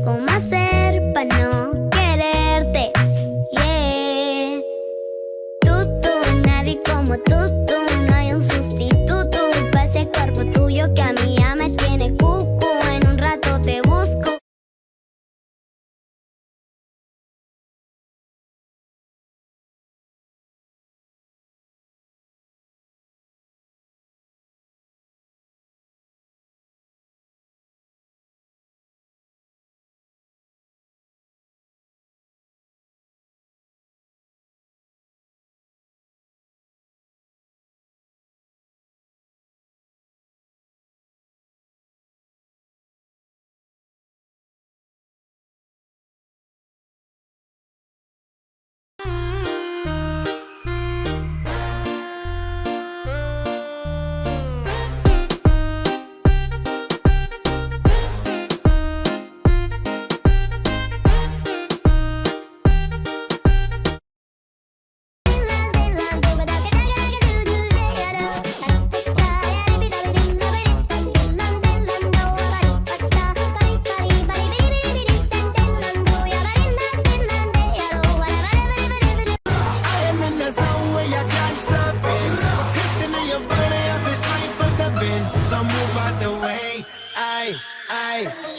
¿Cómo hacer para no quererte? Yeah. Nadie como tú. No hay un sustituto para ese cuerpo tuyo que a mí ya me tiene cucu. En un rato te busco.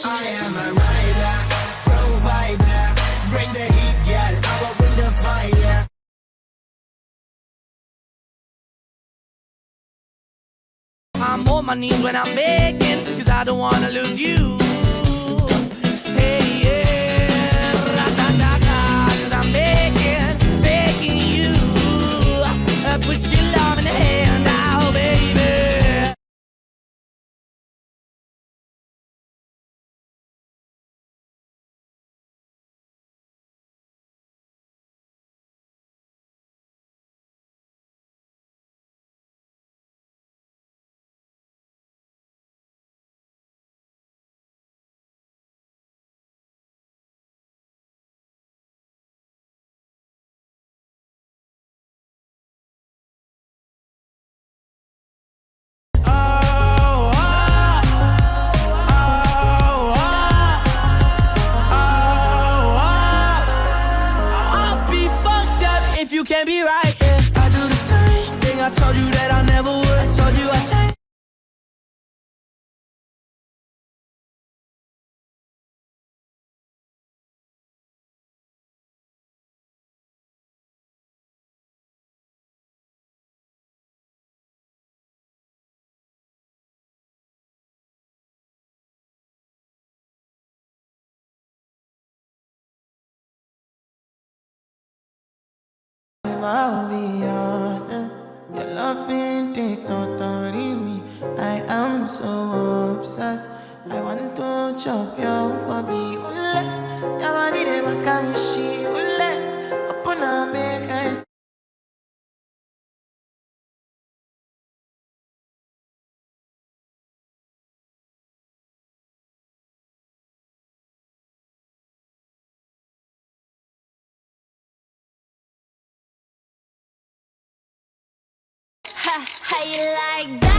I am a rider, provider. Bring the heat, girl, I will bring the fire. I'm on my knees when I'm begging, cause I don't wanna lose you. Hey, yeah, ra-da-da-da, cause I'm begging you. Put your love in the hand now, baby. You can't be right, yeah. I do the same thing. I told you that I never would. I told you I changed. I'll be honest, your love ain't it totally me. I am so obsessed. I want to chop your kwabi ule. Your body de bakamishi ule. Upon make I How you like that?